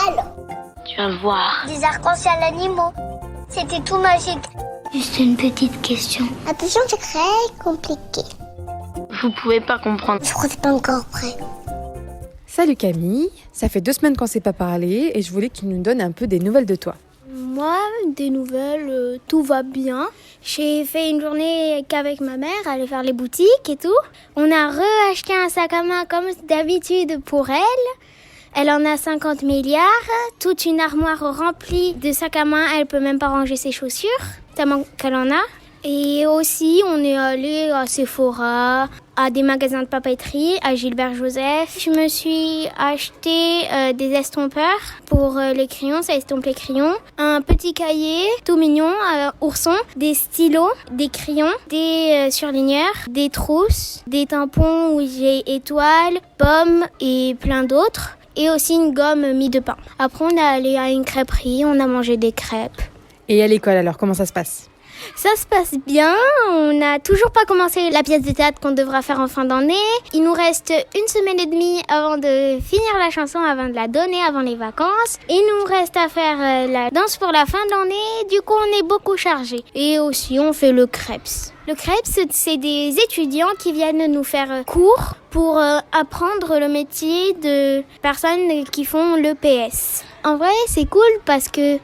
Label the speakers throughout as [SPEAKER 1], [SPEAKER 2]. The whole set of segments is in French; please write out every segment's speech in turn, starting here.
[SPEAKER 1] Alors,
[SPEAKER 2] tu vas voir.
[SPEAKER 1] des arcs-en-ciel animaux. C'était tout magique.
[SPEAKER 2] Juste une petite question.
[SPEAKER 1] Attention, c'est très compliqué.
[SPEAKER 2] Vous pouvez pas comprendre.
[SPEAKER 1] Je crois que c'est pas encore prêt.
[SPEAKER 3] Salut Camille, ça fait 2 semaines qu'on s'est pas parlé et je voulais que tu nous donnes un peu des nouvelles de toi.
[SPEAKER 4] Moi, des nouvelles, tout va bien. J'ai fait une journée qu'avec ma mère, aller faire les boutiques et tout. On a re-acheté un sac à main comme d'habitude pour elle. Elle en a 50 milliards, toute une armoire remplie de sacs à main. Elle peut même pas ranger ses chaussures, tellement qu'elle en a. Et aussi, on est allé à Sephora, à des magasins de papeterie, à Gilbert Joseph. Je me suis acheté des estompeurs pour les crayons, ça estompe les crayons. Un petit cahier tout mignon, ourson, des stylos, des crayons, des surligneurs, des trousses, des tampons où j'ai étoiles, pommes et plein d'autres. Et aussi une gomme mie de pain. Après, on est allé à une crêperie, on a mangé des crêpes.
[SPEAKER 3] Et à l'école alors, comment ça se passe ?
[SPEAKER 4] Ça se passe bien, on n'a toujours pas commencé la pièce de théâtre qu'on devra faire en fin d'année. Il nous reste 1 semaine et demie avant de finir la chanson, avant de la donner, avant les vacances. Il nous reste à faire la danse pour la fin de l'année, du coup on est beaucoup chargés. Et aussi on fait le Krebs. Le Krebs, c'est des étudiants qui viennent nous faire cours pour apprendre le métier de personnes qui font l'EPS. En vrai, c'est cool parce que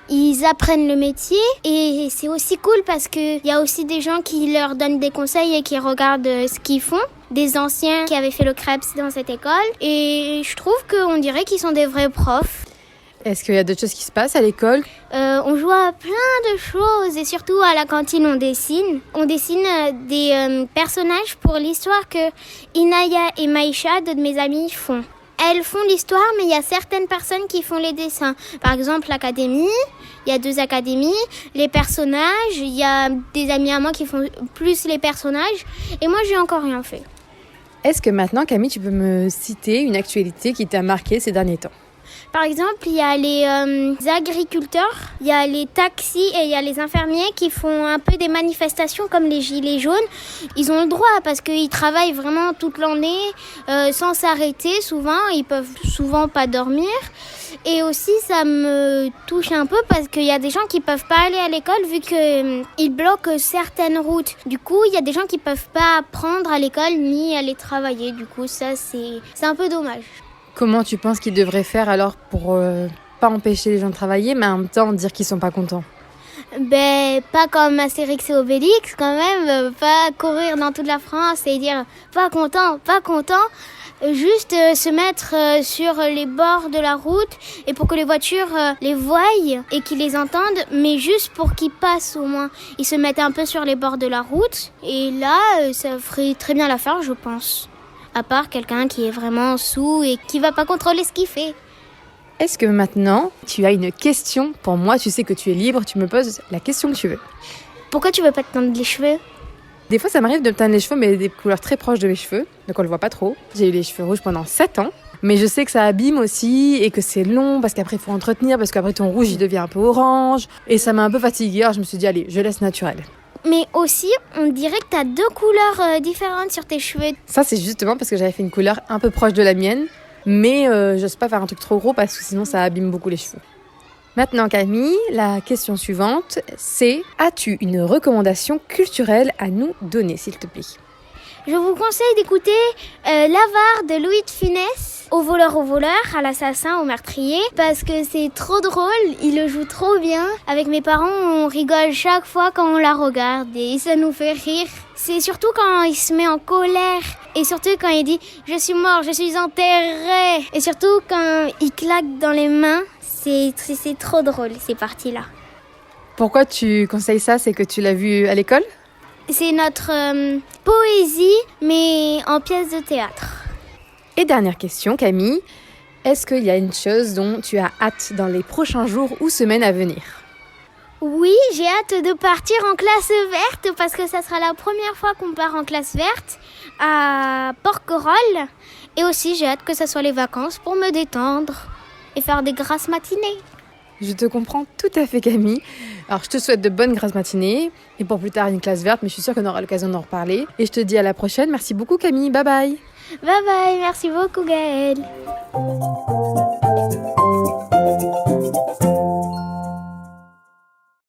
[SPEAKER 4] ils apprennent le métier et c'est aussi cool parce que il y a aussi des gens qui leur donnent des conseils et qui regardent ce qu'ils font. Des anciens qui avaient fait le Krebs dans cette école et je trouve qu'on dirait qu'ils sont des vrais profs.
[SPEAKER 3] Est-ce qu'il y a d'autres choses qui se passent à l'école ?
[SPEAKER 4] On joue à plein de choses et surtout à la cantine on dessine. On dessine des personnages pour l'histoire que Inaya et Maïcha, deux de mes amies, font. Elles font l'histoire, mais il y a certaines personnes qui font les dessins. Par exemple, l'académie, il y a 2 académies. Les personnages, il y a des amis à moi qui font plus les personnages. Et moi, j'ai encore rien fait.
[SPEAKER 3] Est-ce que maintenant, Camille, tu peux me citer une actualité qui t'a marqué ces derniers temps ?
[SPEAKER 4] Par exemple, il y a les agriculteurs, il y a les taxis et il y a les infirmiers qui font un peu des manifestations comme les gilets jaunes. Ils ont le droit parce qu'ils travaillent vraiment toute l'année sans s'arrêter souvent. Ils peuvent souvent pas dormir. Et aussi, ça me touche un peu parce qu'il y a des gens qui peuvent pas aller à l'école vu qu'ils bloquent certaines routes. Du coup, il y a des gens qui peuvent pas apprendre à l'école ni aller travailler. Du coup, ça, c'est un peu dommage.
[SPEAKER 3] Comment tu penses qu'ils devraient faire alors pour pas empêcher les gens de travailler, mais en même temps dire qu'ils sont pas contents ?
[SPEAKER 4] Pas comme Astérix et Obélix quand même, pas courir dans toute la France et dire pas content, pas content. Juste se mettre sur les bords de la route et pour que les voitures les voient et qu'ils les entendent, mais juste pour qu'ils passent au moins. Ils se mettent un peu sur les bords de la route et là, ça ferait très bien l'affaire, je pense. À part quelqu'un qui est vraiment saoul et qui va pas contrôler ce qu'il fait.
[SPEAKER 3] Est-ce que maintenant, tu as une question pour moi ? Tu sais que tu es libre, tu me poses la question que tu veux.
[SPEAKER 4] Pourquoi tu veux pas te teindre les cheveux ?
[SPEAKER 3] Des fois, ça m'arrive de me teindre les cheveux, mais des couleurs très proches de mes cheveux, donc on le voit pas trop. J'ai eu les cheveux rouges pendant 7 ans, mais je sais que ça abîme aussi et que c'est long parce qu'après, il faut entretenir, parce qu'après, ton rouge, il devient un peu orange. Et ça m'a un peu fatiguée, alors je me suis dit, allez, je laisse naturel.
[SPEAKER 4] Mais aussi, on dirait que t'as 2 couleurs différentes sur tes cheveux.
[SPEAKER 3] Ça, c'est justement parce que j'avais fait une couleur un peu proche de la mienne, mais j'ose pas faire un truc trop gros parce que sinon, ça abîme beaucoup les cheveux. Maintenant, Camille, la question suivante, c'est « As-tu une recommandation culturelle à nous donner, s'il te plaît ?»
[SPEAKER 4] Je vous conseille d'écouter L'Avare de Louis de Funès, au voleur, à l'assassin, au meurtrier, parce que c'est trop drôle, il le joue trop bien. Avec mes parents, on rigole chaque fois quand on la regarde et ça nous fait rire. C'est surtout quand il se met en colère et surtout quand il dit « Je suis mort, je suis enterré » et surtout quand il claque dans les mains, c'est trop drôle ces parties-là.
[SPEAKER 3] Pourquoi tu conseilles ça ? C'est que tu l'as vu à l'école ?
[SPEAKER 4] C'est notre poésie, mais en pièce de théâtre.
[SPEAKER 3] Et dernière question, Camille. Est-ce qu'il y a une chose dont tu as hâte dans les prochains jours ou semaines à venir ?
[SPEAKER 4] Oui, j'ai hâte de partir en classe verte parce que ça sera la première fois qu'on part en classe verte à Porquerolles. Et aussi, j'ai hâte que ça soit les vacances pour me détendre et faire des grasses matinées.
[SPEAKER 3] Je te comprends tout à fait, Camille. Alors, je te souhaite de bonnes grasses matinées et pour plus tard une classe verte, mais je suis sûre qu'on aura l'occasion d'en reparler. Et je te dis à la prochaine. Merci beaucoup, Camille. Bye bye.
[SPEAKER 4] Bye bye, merci beaucoup Gaëlle.